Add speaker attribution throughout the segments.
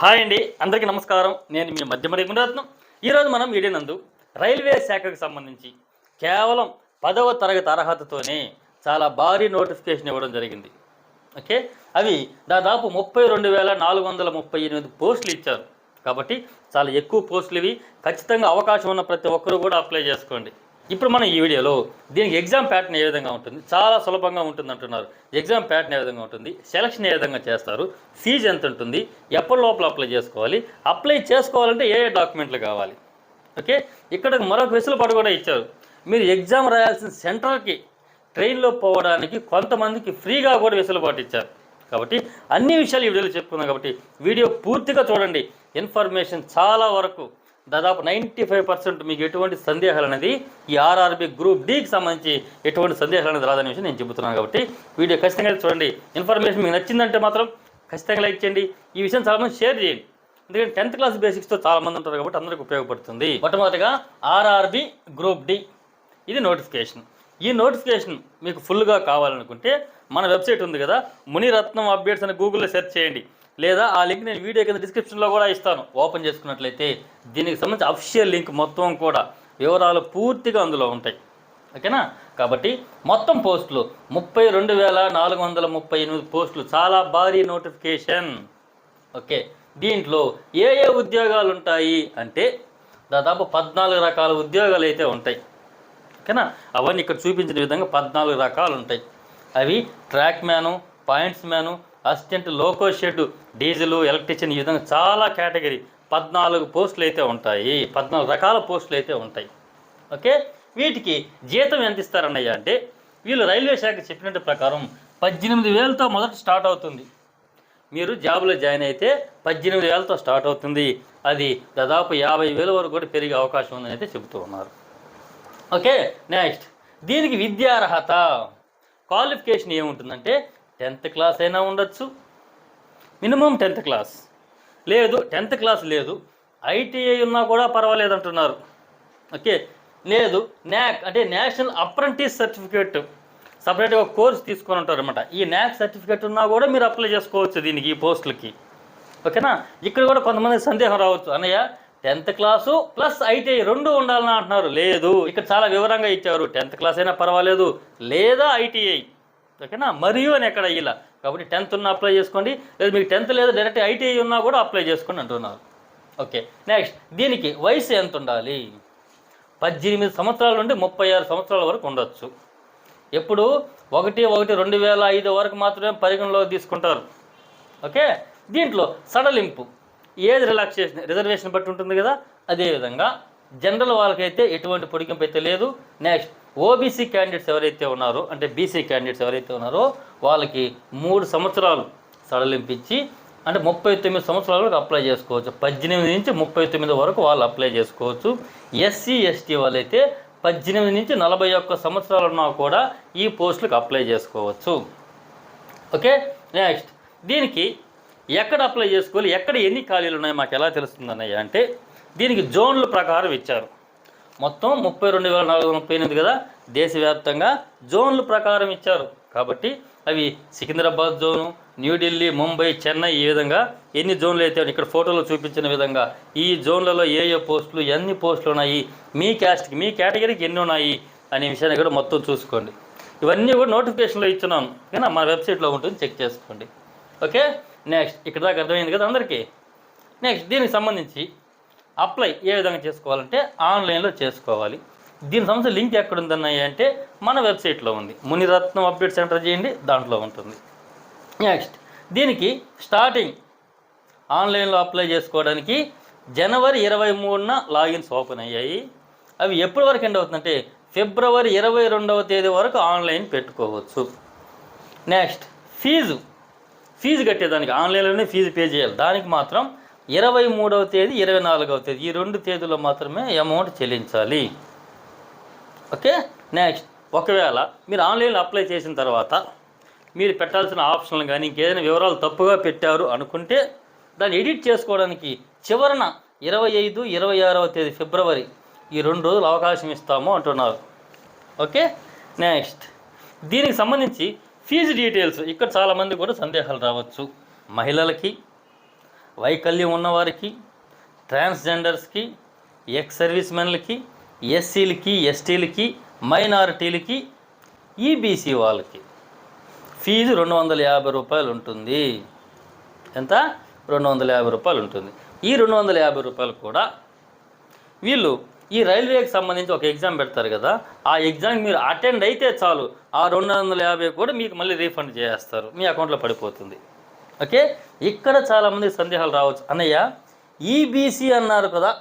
Speaker 1: Hi అండి, అందరికీ నమస్కారం. నేను మీ మధ్యమడి గుణరత్నం. ఈరోజు మనం వీడియో నందు రైల్వే శాఖకు సంబంధించి కేవలం 10వ తరగతి అర్హతతోనే చాలా భారీ నోటిఫికేషన్ ఇవ్వడం జరిగింది. ఓకే, అవి దాదాపు 32,438 పోస్టులు ఇచ్చారు. కాబట్టి చాలా ఎక్కువ పోస్టులు ఇవి. ఖచ్చితంగా అవకాశం ఉన్న ప్రతి ఒక్కరూ కూడా అప్లై చేసుకోండి. ఇప్పుడు మనం ఈ వీడియోలో దీనికి ఎగ్జామ్ ప్యాటర్న్ ఏ విధంగా ఉంటుంది, చాలా సులభంగా ఉంటుంది అంటున్నారు. ఎగ్జామ్ ప్యాటర్న్ ఏ విధంగా ఉంటుంది, సెలక్షన్ ఏ విధంగా చేస్తారు, ఫీజు ఎంత ఉంటుంది, ఎప్పటి లోపల అప్లై చేసుకోవాలి, అప్లై చేసుకోవాలంటే ఏ డాక్యుమెంట్లు కావాలి. ఓకే, ఇక్కడ మరొక వెసులుబాటు కూడా ఇచ్చారు. మీరు ఎగ్జామ్ రాయాల్సిన సెంటర్కి ట్రైన్లో పోవడానికి కొంతమందికి ఫ్రీగా కూడా వెసులుబాటు ఇచ్చారు. కాబట్టి అన్ని విషయాలు ఈ వీడియోలో చెప్పుకుందాం. కాబట్టి వీడియో పూర్తిగా చూడండి. ఇన్ఫర్మేషన్ చాలా వరకు దాదాపు 95% మీకు ఎటువంటి సందేహాలు అనేది ఈ ఆర్ఆర్బి గ్రూప్ డికి సంబంధించి ఎటువంటి సందేహాలు అనేది రాదనే విషయం నేను చెబుతున్నాను. కాబట్టి వీడియో ఖచ్చితంగా చూడండి. ఇన్ఫర్మేషన్ మీకు నచ్చిందంటే మాత్రం ఖచ్చితంగా లైక్ చేయండి. ఈ విషయం చాలామంది షేర్ చేయండి. ఎందుకంటే 10th క్లాస్ బేసిక్స్తో చాలామంది ఉంటారు కాబట్టి అందరికీ ఉపయోగపడుతుంది. మొట్టమొదటిగా ఆర్ఆర్బి గ్రూప్ డి, ఇది నోటిఫికేషన్. ఈ నోటిఫికేషన్ మీకు ఫుల్గా కావాలనుకుంటే మన వెబ్సైట్ ఉంది కదా, మునిరత్నం అప్డేట్స్ అని గూగుల్లో సెర్చ్ చేయండి. లేదా ఆ లింక్ నేను వీడియో కింద డిస్క్రిప్షన్లో కూడా ఇస్తాను. ఓపెన్ చేసుకున్నట్లయితే దీనికి సంబంధించి అఫీషియల్ లింక్ మొత్తం కూడా వివరాలు పూర్తిగా అందులో ఉంటాయి. ఓకేనా? కాబట్టి మొత్తం పోస్టులు 32,438 పోస్టులు, చాలా భారీ నోటిఫికేషన్. ఓకే, దీంట్లో ఏ ఏ ఉద్యోగాలు ఉంటాయి అంటే దాదాపు 14 రకాల ఉద్యోగాలు అయితే ఉంటాయి. ఓకేనా? అవన్నీ ఇక్కడ చూపించిన విధంగా 14 రకాలు ఉంటాయి. అవి track man, points man, assistant loco shed, diesel, electrician, ఈ విధంగా చాలా కేటగిరీ 14 పోస్టులు అయితే ఉంటాయి. 14 రకాల పోస్టులు అయితే ఉంటాయి. ఓకే, వీటికి జీతం ఎంత ఇస్తారన్నయ్య అంటే వీళ్ళు రైల్వే శాఖ చెప్పినట్టు ప్రకారం 18,000తో మొదట స్టార్ట్ అవుతుంది. మీరు జాబ్లో జాయిన్ అయితే 18,000తో స్టార్ట్ అవుతుంది. అది దాదాపు 50,000 వరకు కూడా పెరిగే అవకాశం ఉందని అయితే చెబుతూ ఉన్నారు. ఓకే, నెక్స్ట్ దీనికి విద్యార్హత క్వాలిఫికేషన్ ఏముంటుందంటే 10th క్లాస్ అయినా ఉండొచ్చు, మినిమం 10th క్లాస్. లేదు 10th క్లాస్ లేదు, ఐటీఐ ఉన్నా కూడా పర్వాలేదు అంటున్నారు. ఓకే, లేదు న్యాక్ అంటే నేషనల్ అప్రెంటిస్ సర్టిఫికేట్, సపరేట్గా కోర్స్ తీసుకొని ఉంటారు అనమాట. ఈ న్యాక్ సర్టిఫికేట్ ఉన్నా కూడా మీరు అప్లై చేసుకోవచ్చు దీనికి, ఈ పోస్టులకి. ఓకేనా? ఇక్కడ కూడా కొంతమంది సందేహం రావచ్చు, అన్నయ్య 10th క్లాసు ప్లస్ ఐటీఐ 2 ఉండాలని అంటున్నారు. లేదు, ఇక్కడ చాలా వివరంగా ఇచ్చారు. 10th క్లాస్ అయినా పర్వాలేదు, లేదా ఐటీఐ. ఓకేనా? మరియు అని ఎక్కడ ఇలా. కాబట్టి 10th ఉన్నా అప్లై చేసుకోండి, లేదా మీకు 10th లేదా డైరెక్ట్ ఐటీఐ ఉన్నా కూడా అప్లై చేసుకోండి అంటున్నారు. ఓకే, నెక్స్ట్ దీనికి వయసు ఎంత ఉండాలి? 18 సంవత్సరాల నుండి 36 సంవత్సరాల వరకు ఉండొచ్చు. ఎప్పుడు 1/1/2005 వరకు మాత్రమే పరిగణలో తీసుకుంటారు. ఓకే, దీంట్లో సడలింపు ఏజ్ రిలాక్సేషన్ రిజర్వేషన్ బట్టి ఉంటుంది కదా, అదేవిధంగా జనరల్ వాళ్ళకైతే ఎటువంటి పొడిగింపు అయితే లేదు. నెక్స్ట్ ఓబీసీ క్యాండిడేట్స్ ఎవరైతే ఉన్నారో, అంటే బీసీ క్యాండిడేట్స్ ఎవరైతే ఉన్నారో వాళ్ళకి 3 సంవత్సరాలు సడలింపించి అంటే 39 సంవత్సరాల వరకు అప్లై చేసుకోవచ్చు. 18 నుంచి 39 వరకు వాళ్ళు అప్లై చేసుకోవచ్చు. ఎస్సీ ఎస్టీ వాళ్ళైతే 18 నుంచి 41 సంవత్సరాలు ఉన్నా కూడా ఈ పోస్టులకు అప్లై చేసుకోవచ్చు. ఓకే, నెక్స్ట్ దీనికి ఎక్కడ అప్లై చేసుకోవాలి, ఎక్కడ ఎన్ని ఖాళీలు ఉన్నాయి మాకు ఎలా తెలుస్తుంది అన్నయ్య అంటే దీనికి జోన్ల ప్రకారం ఇచ్చారు. మొత్తం 32,438 కదా, దేశవ్యాప్తంగా జోన్ల ప్రకారం ఇచ్చారు. కాబట్టి అవి సికింద్రాబాద్ జోను, న్యూఢిల్లీ, ముంబై, చెన్నై, ఈ విధంగా ఎన్ని జోన్లు అయితే ఇక్కడ ఫోటోలో చూపించిన విధంగా ఈ జోన్లలో ఏ ఏ పోస్టులు, ఎన్ని పోస్టులు ఉన్నాయి, మీ క్యాస్ట్కి మీ కేటగిరీకి ఎన్ని ఉన్నాయి అనే విషయాన్ని కూడా మొత్తం చూసుకోండి. ఇవన్నీ కూడా నోటిఫికేషన్లో ఇస్తున్నాను కానీ మన వెబ్సైట్లో ఉంటుంది, చెక్ చేసుకోండి. ఓకే, నెక్స్ట్ ఇక్కడ దాకా అర్థమైంది కదా అందరికీ. నెక్స్ట్ దీనికి సంబంధించి అప్లై ఏ విధంగా చేసుకోవాలంటే ఆన్లైన్లో చేసుకోవాలి. దీనికి సంబంధించిన లింక్ ఎక్కడ ఉందన్నాయి అంటే మన వెబ్సైట్లో ఉంది, మునిరత్నం అప్డేట్ సెంటర్ చేయండి, దాంట్లో ఉంటుంది. నెక్స్ట్ దీనికి స్టార్టింగ్ ఆన్లైన్లో అప్లై చేసుకోవడానికి జనవరి 23న లాగిన్స్ ఓపెన్ అయ్యాయి. అవి ఎప్పటి వరకు ఎండ్ అవుతుందంటే ఫిబ్రవరి 22వ తేదీ వరకు ఆన్లైన్ పెట్టుకోవచ్చు. నెక్స్ట్ ఫీజు కట్టేదానికి ఆన్లైన్లోనే ఫీజు పే చేయాలి. దానికి మాత్రం 23వ తేదీ 24వ తేదీ ఈ 2 తేదీలో మాత్రమే అమౌంట్ చెల్లించాలి. ఓకే, నెక్స్ట్ ఒకవేళ మీరు ఆన్లైన్లో అప్లై చేసిన తర్వాత మీరు పెట్టాల్సిన ఆప్షన్లు కానీ ఇంకేదైనా వివరాలు తప్పుగా పెట్టారు అనుకుంటే దాన్ని ఎడిట్ చేసుకోవడానికి చివరన 25, 26వ తేదీ ఫిబ్రవరి ఈ 2 రోజులు అవకాశం ఇస్తాము అంటున్నారు. ఓకే, నెక్స్ట్ దీనికి సంబంధించి ఫీజు డీటెయిల్స్ ఇక్కడ చాలామంది కూడా సందేహాలు రావచ్చు. మహిళలకి వైకల్యం ఉన్నవారికి, ట్రాన్స్జెండర్స్కి, ఎక్స్ సర్వీస్ మెన్లకి, ఎస్సీలకి, ఎస్టీలకి, మైనారిటీలకి, ఈబీసీ వాళ్ళకి ఫీజు 250 రూపాయలు ఉంటుంది. ఎంత? 250 రూపాయలు ఉంటుంది. ఈ 250 రూపాయలు కూడా వీళ్ళు ఈ రైల్వేకి సంబంధించి ఒక ఎగ్జామ్ పెడతారు కదా, ఆ ఎగ్జామ్కి మీరు అటెండ్ అయితే చాలు, ఆ 250 కూడా మీకు మళ్ళీ రీఫండ్ చేస్తారు, మీ అకౌంట్లో పడిపోతుంది. ఓకే, ఇక్కడ చాలామంది సందేహాలు రావచ్చు. అన్నయ్య ఈబీసీ అన్నారు కదా,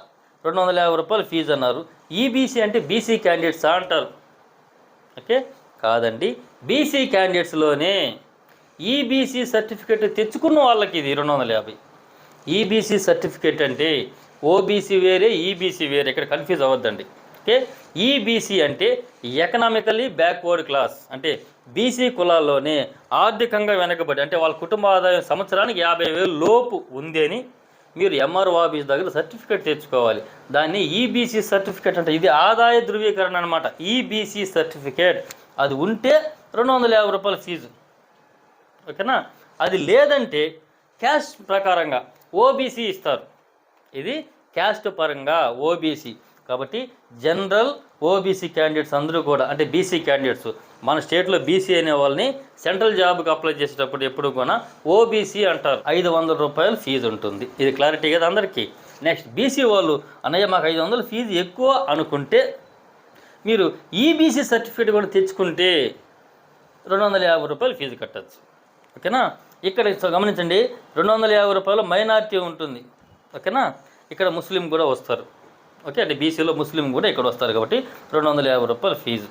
Speaker 1: 250 రూపాయలు ఫీజు అన్నారు, ఈబీసీ అంటే బీసీ క్యాండిడేట్సా అంటారు. ఓకే, కాదండి, బీసీ క్యాండిడేట్స్లోనే ఈబీసీ సర్టిఫికేట్ తెచ్చుకున్న వాళ్ళకి ఇది 250. ఈబీసీ సర్టిఫికేట్ అంటే ఓబీసీ వేరే, ఈబీసీ వేరే, ఇక్కడ కన్ఫ్యూజ్ అవ్వద్దండి. ఓకే, ఈబీసీ అంటే ఎకనామికల్లీ బ్యాక్వర్డ్ క్లాస్, అంటే బీసీ కులాల్లోనే ఆర్థికంగా వెనకబడి, అంటే వాళ్ళ కుటుంబ ఆదాయం సంవత్సరానికి 50,000 లోపు ఉంది అని మీరు ఎంఆర్ఓ ఆఫీస్ దగ్గర సర్టిఫికేట్ తెచ్చుకోవాలి. దాన్ని ఈబీసీ సర్టిఫికేట్ అంటే, ఇది ఆదాయ ధృవీకరణ అనమాట. ఈబీసీ సర్టిఫికేట్ అది ఉంటే 250 రూపాయల ఫీజు. ఓకేనా, అది లేదంటే క్యాస్ట్ ప్రకారంగా ఓబీసీ ఇస్తారు. ఇది క్యాస్ట్ పరంగా ఓబీసీ. కాబట్టి జనరల్ ఓబీసీ క్యాండిడేట్స్ అందరూ కూడా, అంటే బీసీ క్యాండిడేట్స్, మన స్టేట్లో బీసీ అనే వాళ్ళని సెంట్రల్ జాబ్కి అప్లై చేసేటప్పుడు ఎప్పుడు కూడా ఓబీసీ అంటారు. 500 రూపాయలు ఫీజు ఉంటుంది. ఇది క్లారిటీ కదా అందరికీ. నెక్స్ట్ బీసీ వాళ్ళు, అన్నయ్య మాకు 500 ఫీజు ఎక్కువ అనుకుంటే మీరు ఈబీసీ సర్టిఫికేట్ కూడా తెచ్చుకుంటే 250 రూపాయలు ఫీజు కట్టచ్చు. ఓకేనా, ఇక్కడ గమనించండి, 250 రూపాయలు మైనారిటీ ఉంటుంది. ఓకేనా, ఇక్కడ ముస్లిం కూడా వస్తారు. ఓకే, అంటే బీసీలో ముస్లిం కూడా ఇక్కడ వస్తారు కాబట్టి 250 రూపాయలు ఫీజు.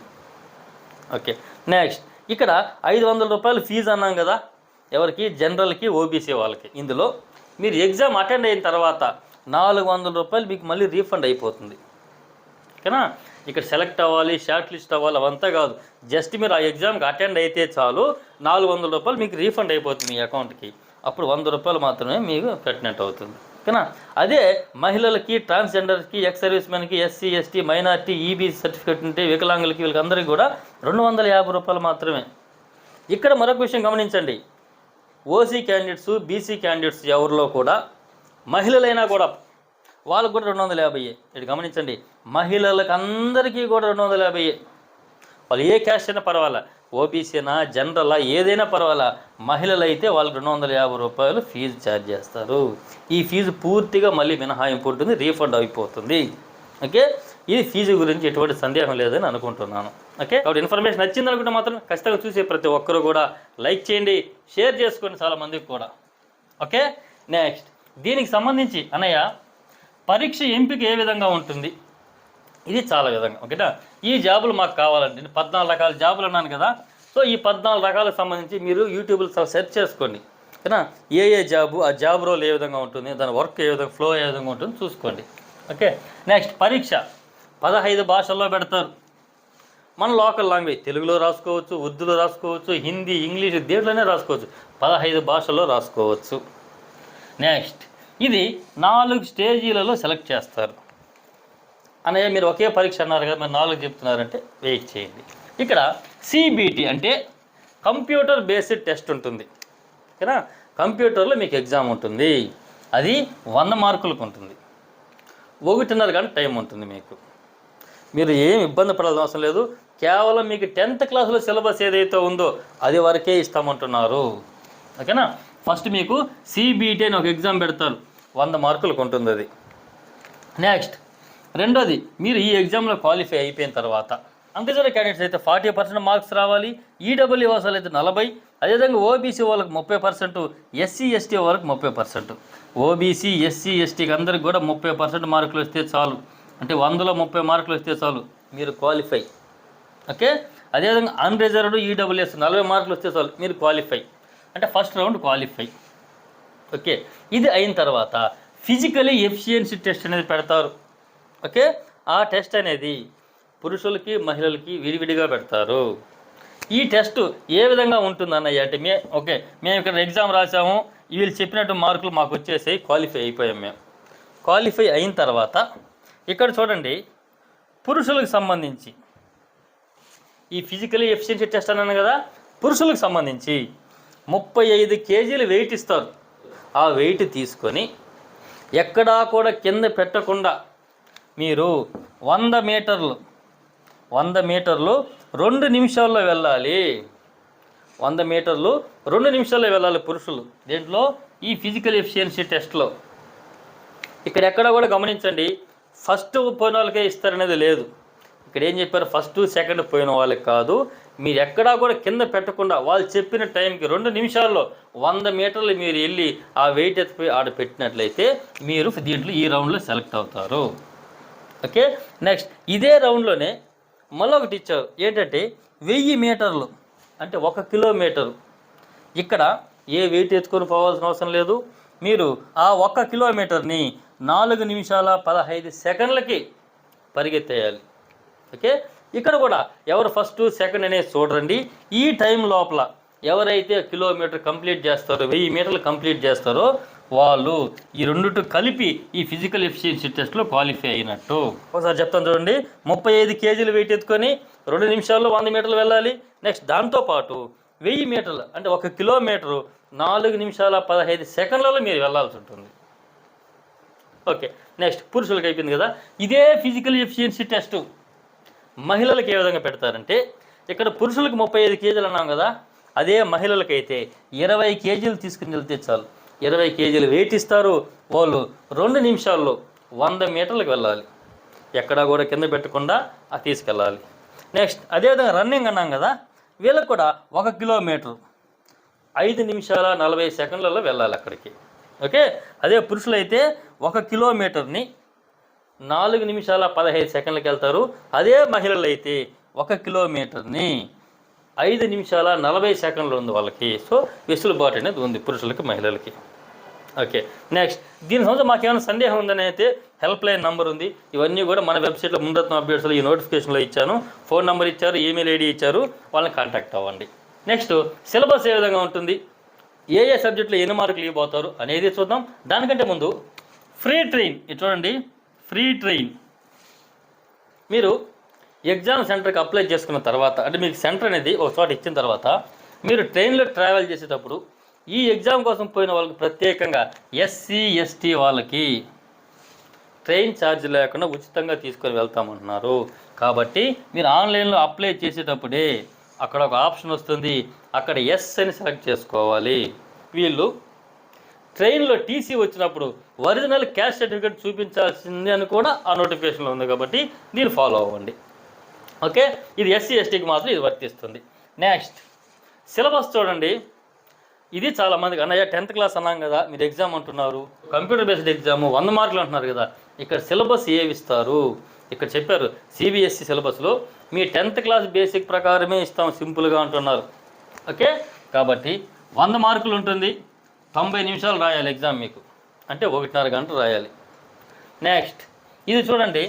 Speaker 1: ఓకే, నెక్స్ట్ ఇక్కడ 500 రూపాయలు ఫీజు అన్నాం కదా, ఎవరికి? జనరల్కి, ఓబీసీ వాళ్ళకి. ఇందులో మీరు ఎగ్జామ్ అటెండ్ అయిన తర్వాత 400 రూపాయలు మీకు మళ్ళీ రీఫండ్ అయిపోతుంది. ఓకేనా, ఇక్కడ సెలెక్ట్ అవ్వాలి, షార్ట్ లిస్ట్ అవ్వాలి, అవంతా కాదు, జస్ట్ మీరు ఆ ఎగ్జామ్కి అటెండ్ అయితే చాలు, 400 రూపాయలు మీకు రీఫండ్ అయిపోతుంది మీ అకౌంట్కి. అప్పుడు 100 రూపాయలు మాత్రమే మీకు కట్టినట్టు అవుతుంది. ఓకేనా, అదే మహిళలకి, ట్రాన్స్జెండర్కి, ఎక్స్ సర్వీస్ మెన్కి, SC, ST, minority, EBC certificate ఉంటే వికలాంగులకి, వీళ్ళకందరికీ కూడా 250 రూపాయలు మాత్రమే. ఇక్కడ మరొక విషయం గమనించండి, ఓసీ క్యాండిడేట్స్, బీసీ క్యాండిడేట్స్ ఎవరిలో కూడా మహిళలైనా కూడా వాళ్ళకు కూడా 250. ఇది గమనించండి, మహిళలకు అందరికీ కూడా 250. వాళ్ళు ఏ క్యాస్ట్ అయినా పర్వాలా, ఓబీసీనా, జనరలా, ఏదైనా పర్వాలా, మహిళలు అయితే వాళ్ళకి 250 రూపాయలు ఫీజు ఛార్జ్ చేస్తారు. ఈ ఫీజు పూర్తిగా మళ్ళీ మినహాయింపు ఉంటుంది, రీఫండ్ అయిపోతుంది. ఓకే, ఇది ఫీజు గురించి ఎటువంటి సందేహం లేదని అనుకుంటున్నాను. ఓకే, కాబట్టి ఇన్ఫర్మేషన్ నచ్చింది అనుకుంటే మాత్రం ఖచ్చితంగా చూసే ప్రతి ఒక్కరు కూడా లైక్ చేయండి, షేర్ చేసుకోండి చాలా మందికి కూడా. ఓకే, నెక్స్ట్ దీనికి సంబంధించి అన్నయ్య పరీక్ష ఎంపిక ఏ విధంగా ఉంటుంది? ఇది చాలా విధంగా. ఓకేనా, ఈ జాబులు మాకు కావాలండి, 14 రకాల జాబులు అన్నాను కదా. సో ఈ 14 రకాలకు సంబంధించి మీరు యూట్యూబ్లో సెర్చ్ చేసుకోండి. ఓకేనా, ఏ జాబు, ఆ జాబ్ రోల్ ఏ విధంగా ఉంటుంది, దాని వర్క్ ఏ విధంగా, ఫ్లో ఏ విధంగా ఉంటుంది చూసుకోండి. ఓకే, నెక్స్ట్ పరీక్ష 15 భాషల్లో పెడతారు. మన లోకల్ లాంగ్వేజ్ తెలుగులో రాసుకోవచ్చు, ఉర్దూలో రాసుకోవచ్చు, హిందీ, ఇంగ్లీష్ దేంట్లోనే రాసుకోవచ్చు, 15 భాషల్లో రాసుకోవచ్చు. నెక్స్ట్ ఇది 4 స్టేజీలలో సెలెక్ట్ చేస్తారు. అన్నయ్య మీరు ఒకే పరీక్ష అన్నారు కదా, మరి 4 చెప్తున్నారంటే వెయిట్ చేయండి. ఇక్కడ సిబిటి అంటే కంప్యూటర్ బేస్డ్ టెస్ట్ ఉంటుంది. ఓకేనా, కంప్యూటర్లో మీకు ఎగ్జామ్ ఉంటుంది, అది 100 మార్కులకు ఉంటుంది. 1.5 గంట టైం ఉంటుంది మీకు. మీరు ఏం ఇబ్బంది పడాల్సిన అవసరం లేదు, కేవలం మీకు 10th క్లాస్లో సిలబస్ ఏదైతే ఉందో అది వరకే ఇస్తామంటున్నారు. ఓకేనా, ఫస్ట్ మీకు సిబిటి అని ఒక ఎగ్జామ్ పెడతారు, 100 మార్కులకు ఉంటుంది అది. నెక్స్ట్ రెండోది, మీరు ఈ ఎగ్జామ్లో క్వాలిఫై అయిపోయిన తర్వాత అంగజర క్యాండిడేట్స్ అయితే 40% మార్క్స్ రావాలి, ఈడబ్ల్యూ వాళ్ళు అయితే 40%, అదేవిధంగా ఓబీసీ వాళ్ళకి 30%, ఎస్సీ ఎస్టీ వాళ్ళకి 30%. ఓబీసీ, ఎస్సీ, ఎస్టీకి అందరికి కూడా 30% మార్కులు వస్తే చాలు, అంటే 100లో 30 మార్కులు వస్తే చాలు మీరు క్వాలిఫై. ఓకే, అదేవిధంగా అన్రిజర్వ్డ్, ఈడబ్ల్యూఎస్ 40 మార్కులు వస్తే చాలు మీరు క్వాలిఫై, అంటే ఫస్ట్ రౌండ్ క్వాలిఫై. ఓకే, ఇది అయిన తర్వాత ఫిజికలీ ఎఫిషియన్సీ టెస్ట్ అనేది పెడతారు. ఓకే, ఆ టెస్ట్ అనేది పురుషులకి, మహిళలకి విడివిడిగా పెడతారు. ఈ టెస్ట్ ఏ విధంగా ఉంటుంది అన్నయ్య అంటే, మేము ఇక్కడ ఎగ్జామ్ రాసాము, వీళ్ళు చెప్పినట్టు మార్కులు మాకు వచ్చేసాయి, క్వాలిఫై అయిపోయాం. మేము క్వాలిఫై అయిన తర్వాత ఇక్కడ చూడండి, పురుషులకు సంబంధించి ఈ ఫిజికలీ ఎఫిషియన్సీ టెస్ట్ అన్నాను కదా, పురుషులకు సంబంధించి 35 కేజీలు వెయిట్ ఇస్తారు. ఆ వెయిట్ తీసుకొని ఎక్కడా కూడా కింద పెట్టకుండా మీరు 100 మీటర్లు 2 నిమిషాల్లో వెళ్ళాలి. 100 మీటర్లు 2 నిమిషాల్లో వెళ్ళాలి పురుషులు. దేంట్లో? ఈ ఫిజికల్ ఎఫిషియన్సీ టెస్ట్లో. ఇక్కడ ఎక్కడ కూడా గమనించండి, ఫస్ట్ పోయిన వాళ్ళకే ఇస్తారనేది లేదు. ఇక్కడ ఏం చెప్పారు? ఫస్ట్ సెకండ్ పోయిన వాళ్ళకి కాదు. మీరు ఎక్కడా కూడా కింద పెట్టకుండా వాళ్ళు చెప్పిన టైంకి 2 నిమిషాల్లో 100 మీటర్లు మీరు వెళ్ళి ఆ వెయిట్ ఎత్తిపోయి ఆడ పెట్టినట్లయితే మీరు దీంట్లో ఈ రౌండ్లో సెలెక్ట్ అవుతారు. ఓకే, నెక్స్ట్ ఇదే రౌండ్లోనే మళ్ళీ ఒకటి ఇచ్చారు. ఏంటంటే 1000 మీటర్లు అంటే 1 కిలోమీటరు. ఇక్కడ ఏ వెయిట్ ఎత్తుకొని పోవాల్సిన అవసరం లేదు. మీరు ఆ 1 కిలోమీటర్ని 4 నిమిషాల 15 సెకండ్లకి పరిగెత్తేయాలి. ఓకే, ఇక్కడ కూడా ఎవరు ఫస్ట్ సెకండ్ అనేది చూడండి. ఈ టైం లోపల ఎవరైతే కిలోమీటర్ కంప్లీట్ చేస్తారో, 1000 మీటర్లు కంప్లీట్ చేస్తారో వాళ్ళు ఈ రెండుతో కలిపి ఈ ఫిజికల్ ఎఫిషియన్సీ టెస్ట్లో క్వాలిఫై అయినట్టు. ఒకసారి చెప్తాను చూడండి. 35 కేజీలు వెయిట్ ఎత్తుకొని 2 నిమిషాల్లో 100 మీటర్లు వెళ్ళాలి. నెక్స్ట్ దాంతోపాటు 1000 మీటర్లు అంటే 1 కిలోమీటరు 4 నిమిషాల 15 సెకండ్లలో మీరు వెళ్ళాల్సి ఉంటుంది. ఓకే, నెక్స్ట్ పురుషులకు అయిపోయింది కదా. ఇదే ఫిజికల్ ఎఫిషియన్సీ టెస్ట్ మహిళలకు ఏ విధంగా పెడతారంటే, ఇక్కడ పురుషులకు 35 కేజీలు అన్నాం కదా, అదే మహిళలకైతే 20 కేజీలు తీసుకుని వెళ్తే చాలు. 20 కేజీలు వెయిట్ ఇస్తారు. వాళ్ళు 2 నిమిషాల్లో 100 మీటర్లకు వెళ్ళాలి. ఎక్కడా కూడా కింద పెట్టకుండా అది తీసుకెళ్ళాలి. నెక్స్ట్ అదేవిధంగా రన్నింగ్ అన్నాం కదా, వీళ్ళకి కూడా 1 కిలోమీటరు 5 నిమిషాల 40 సెకండ్లలో వెళ్ళాలి అక్కడికి. ఓకే, అదే పురుషులైతే 1 కిలోమీటర్ని 4 నిమిషాల 15 సెకండ్లకి వెళ్తారు. అదే మహిళలు అయితే 1 కిలోమీటర్ని 5 నిమిషాల 40 సెకండ్లు ఉంది వాళ్ళకి. సో వెసులుబాటు అనేది ఉంది పురుషులకి మహిళలకి. ఓకే, నెక్స్ట్ దీని సంబంధించి మాకేమైనా సందేహం ఉందని అయితే హెల్ప్ లైన్ నెంబర్ ఉంది. ఇవన్నీ కూడా మన వెబ్సైట్లో మున్రత్నం అప్డేట్స్లో ఈ నోటిఫికేషన్లో ఇచ్చాను. ఫోన్ నెంబర్ ఇచ్చారు, ఈమెయిల్ ఐడి ఇచ్చారు, వాళ్ళని కాంటాక్ట్ అవ్వండి. నెక్స్ట్ సిలబస్ ఏ విధంగా ఉంటుంది, ఏ సబ్జెక్టులో ఎన్ని మార్కులు ఇవ్వబోతారు అనేది చూద్దాం. దానికంటే ముందు ఫ్రీ ట్రైన్ ఇది చూడండి. ఫ్రీ ట్రైన్ మీరు ఎగ్జామ్ సెంటర్కి అప్లై చేసుకున్న తర్వాత, అంటే మీకు సెంటర్ అనేది ఒక చోట ఇచ్చిన తర్వాత మీరు ట్రైన్లో ట్రావెల్ చేసేటప్పుడు ఈ ఎగ్జామ్ కోసం పోయిన వాళ్ళకి ప్రత్యేకంగా ఎస్సీ ఎస్టీ వాళ్ళకి ట్రైన్ ఛార్జ్ లేకుండా ఉచితంగా తీసుకొని వెళ్తామంటున్నారు. కాబట్టి మీరు ఆన్లైన్లో అప్లై చేసేటప్పుడే అక్కడ ఒక ఆప్షన్ వస్తుంది, అక్కడ ఎస్ అని సెలెక్ట్ చేసుకోవాలి. వీళ్ళు ట్రైన్లో టీసీ వచ్చినప్పుడు ఒరిజినల్ క్యాస్ట్ సర్టిఫికేట్ చూపించాల్సింది అని కూడా ఆ నోటిఫికేషన్లో ఉంది. కాబట్టి దీన్ని ఫాలో అవ్వండి. ఓకే, ఇది ఎస్సీ ఎస్టీకి మాత్రం ఇది వర్తిస్తుంది. నెక్స్ట్ సిలబస్ చూడండి. ఇది చాలామందికి అన్నయ్య 10th క్లాస్ అన్నాం కదా, మీరు ఎగ్జామ్ అంటున్నారు, కంప్యూటర్ బేస్డ్ ఎగ్జామ్ 100 మార్కులు అంటున్నారు కదా, ఇక్కడ సిలబస్ ఏవి ఇస్తారు? ఇక్కడ చెప్పారు సిబిఎస్ఈ సిలబస్లో మీ 10th క్లాస్ బేసిక్ ప్రకారమే ఇస్తాం సింపుల్గా అంటున్నారు. ఓకే, కాబట్టి 100 మార్కులు ఉంటుంది. 90 నిమిషాలు రాయాలి ఎగ్జామ్ మీకు, అంటే 1.5 గంట రాయాలి. నెక్స్ట్ ఇది చూడండి,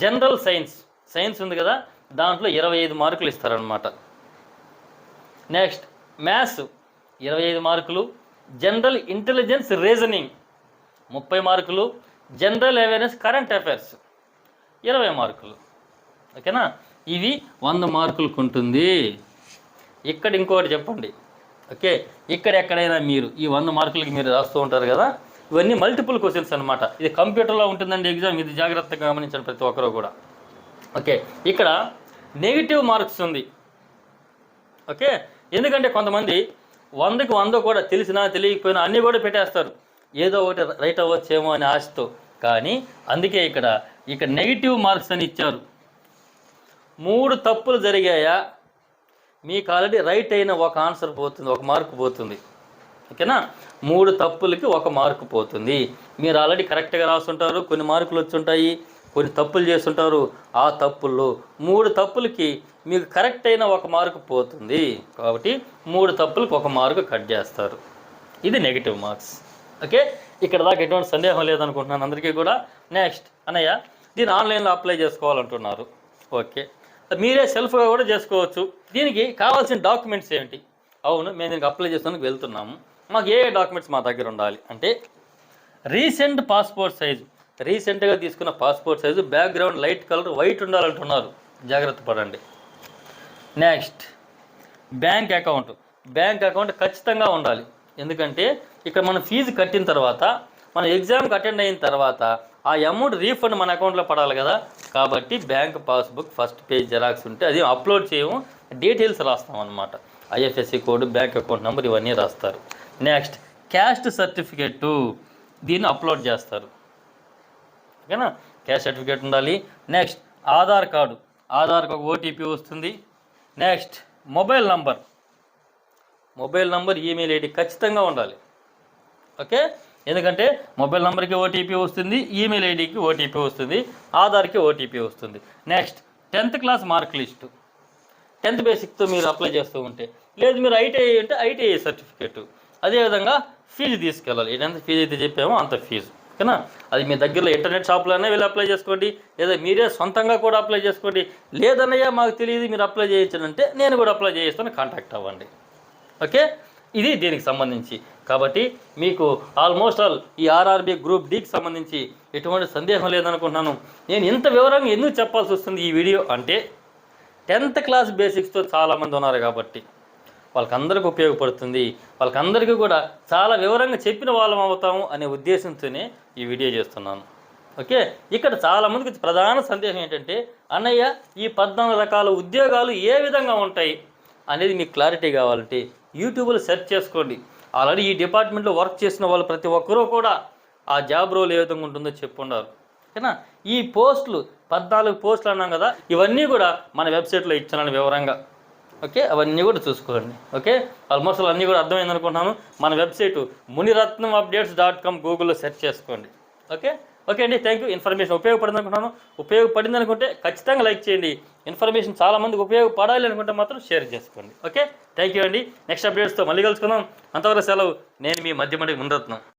Speaker 1: జనరల్ సైన్స్ ఉంది కదా, దాంట్లో 25 మార్కులు ఇస్తారనమాట. నెక్స్ట్ మ్యాథ్స్ 25 మార్కులు, జనరల్ ఇంటెలిజెన్స్ రీజనింగ్ 30 మార్కులు, జనరల్ అవేర్నెస్ కరెంట్ అఫైర్స్ 20 మార్కులు. ఓకేనా, ఇవి 100 మార్కులకు ఉంటుంది. ఇక్కడ ఇంకోటి చెప్పండి. ఓకే, ఇక్కడ ఎక్కడైనా మీరు ఈ 100 మార్కులకి మీరు రాస్తూ ఉంటారు కదా, ఇవన్నీ మల్టిపుల్ క్వశ్చన్స్ అనమాట. ఇది కంప్యూటర్లో ఉంటుందండి ఎగ్జామ్, ఇది జాగ్రత్తగా గమనించండి ప్రతి ఒక్కరూ కూడా. ఓకే, ఇక్కడ నెగిటివ్ మార్క్స్ ఉంది. ఓకే, ఎందుకంటే కొంతమంది 100కి 100 కూడా తెలిసినా తెలియకపోయినా అన్నీ కూడా పెట్టేస్తారు, ఏదో ఒకటి రైట్ అవ్వచ్చేమో అనే ఆశతో. కానీ అందుకే ఇక్కడ నెగిటివ్ మార్క్స్ అని ఇచ్చారు. 3 తప్పులు జరిగాయా మీకు ఆల్రెడీ రైట్ అయిన ఒక ఆన్సర్ పోతుంది, 1 మార్కు పోతుంది. ఓకేనా, 3 తప్పులకి 1 మార్కు పోతుంది. మీరు ఆల్రెడీ కరెక్ట్గా రాస్తుంటారు, కొన్ని మార్కులు వచ్చి ఉంటాయి, కొన్ని తప్పులు చేస్తుంటారు. ఆ తప్పుల్లో 3 తప్పులకి మీకు కరెక్ట్ అయిన 1 మార్కు పోతుంది. కాబట్టి 3 తప్పులకు 1 మార్కు కట్ చేస్తారు. ఇది నెగిటివ్ మార్క్స్. ఓకే, ఇక్కడ దాకా ఎటువంటి సందేహం లేదనుకుంటున్నాను అందరికీ కూడా. నెక్స్ట్ అన్నయ్య దీన్ని ఆన్లైన్లో అప్లై చేసుకోవాలంటున్నారు. ఓకే, మీరే సెల్ఫ్గా కూడా చేసుకోవచ్చు. దీనికి కావాల్సిన డాక్యుమెంట్స్ ఏంటి? అవును, మేము దీనికి అప్లై చేసుకోవడానికి వెళ్తున్నాము, మాకు ఏ డాక్యుమెంట్స్ మా దగ్గర ఉండాలి అంటే, రీసెంట్ పాస్పోర్ట్ సైజు, రీసెంట్గా తీసుకున్న passport size, background light colour white ఉండాలంటున్నారు, జాగ్రత్త పడండి. నెక్స్ట్ బ్యాంక్ అకౌంట్ ఖచ్చితంగా ఉండాలి. ఎందుకంటే ఇక్కడ మనం ఫీజు కట్టిన తర్వాత మనం ఎగ్జామ్కి అటెండ్ అయిన తర్వాత ఆ అమౌంట్ రీఫండ్ మన అకౌంట్లో పడాలి కదా. కాబట్టి bank passbook first page xerox ఉంటే అది అప్లోడ్ చేయము, డీటెయిల్స్ రాస్తాం అనమాట. IFSC code, bank account number ఇవన్నీ రాస్తారు. నెక్స్ట్ క్యాస్ట్ సర్టిఫికెట్టు, దీన్ని అప్లోడ్ చేస్తారు. ఓకేనా, క్యాస్ట్ సర్టిఫికేట్ ఉండాలి. నెక్స్ట్ ఆధార్ కార్డు, ఆధార్కి ఒక ఓటీపీ వస్తుంది. Next mobile number email ID ఖచ్చితంగా ఉండాలి. ఓకే, ఎందుకంటే మొబైల్ నెంబర్కి ఓటీపీ వస్తుంది, ఈమెయిల్ ఐడికి ఓటీపీ వస్తుంది, ఆధార్కి ఓటీపీ వస్తుంది. Next 10th class mark list, 10th బేసిక్తో మీరు అప్లై చేస్తూ ఉంటే, లేదు మీరు ఐటీఐ అంటే ఐటీఐ సర్టిఫికేటు. అదేవిధంగా ఫీజు తీసుకెళ్ళాలి, ఎంత ఫీజు అయితే చెప్పామో అంత ఫీజు. ఓకేనా, అది మీ దగ్గరలో ఇంటర్నెట్ షాప్లోనే వెళ్ళి అప్లై చేసుకోండి, లేదా మీరే సొంతంగా కూడా అప్లై చేసుకోండి. లేదన్నయ్యా మాకు తెలియదు మీరు అప్లై చేయించాలంటే నేను కూడా అప్లై చేయిస్తాను, కాంటాక్ట్ అవ్వండి. ఓకే, ఇది దీనికి సంబంధించి. కాబట్టి మీకు ఆల్మోస్ట్ ఆల్ ఈ ఆర్ఆర్బీ గ్రూప్ డికి సంబంధించి ఎటువంటి సందేహం లేదనుకుంటున్నాను. నేను ఇంత వివరంగా ఎందుకు చెప్పాల్సి వస్తుంది ఈ వీడియో అంటే 10th క్లాస్ బేసిక్స్తో చాలామంది ఉన్నారు కాబట్టి వాళ్ళకందరికీ ఉపయోగపడుతుంది, వాళ్ళకందరికీ కూడా చాలా వివరంగా చెప్పిన వాళ్ళం అవుతాము అనే ఉద్దేశంతోనే ఈ వీడియో చేస్తున్నాను. ఓకే, ఇక్కడ చాలామందికి ప్రధాన సందేహం ఏంటంటే అన్నయ్య ఈ 14 రకాల ఉద్యోగాలు ఏ విధంగా ఉంటాయి అనేది మీకు క్లారిటీ కావాలంటే యూట్యూబ్లో సెర్చ్ చేసుకోండి. ఆల్రెడీ ఈ డిపార్ట్మెంట్లో వర్క్ చేసిన వాళ్ళు ప్రతి ఒక్కరూ కూడా ఆ జాబ్ రోల్ ఏ విధంగా ఉంటుందో చెప్పున్నారు. ఓకేనా, ఈ పోస్టులు 14 పోస్టులు అన్నాం కదా, ఇవన్నీ కూడా మన వెబ్సైట్లో ఇచ్చాను వివరంగా. ఓకే, అవన్నీ కూడా చూసుకోండి. ఓకే, ఆల్మోస్ట్ అన్నీ కూడా అర్థమైంది అనుకుంటున్నాను. మన వెబ్సైట్ munirathnamupdates.com గూగుల్లో సెర్చ్ చేసుకోండి. ఓకే అండి, థ్యాంక్ యూ. ఇన్ఫర్మేషన్ ఉపయోగపడింది అనుకుంటున్నాను. ఉపయోగపడింది అనుకుంటే ఖచ్చితంగా లైక్ చేయండి. ఇన్ఫర్మేషన్ చాలామందికి ఉపయోగపడాలి అనుకుంటే మాత్రం షేర్ చేసుకోండి. ఓకే, థ్యాంక్ యూ అండి. నెక్స్ట్ అప్డేట్స్తో మళ్ళీ కలుసుకుందాం. అంతవరకు సెలవు. నేను మీ మధ్యమడి మునిరత్నం.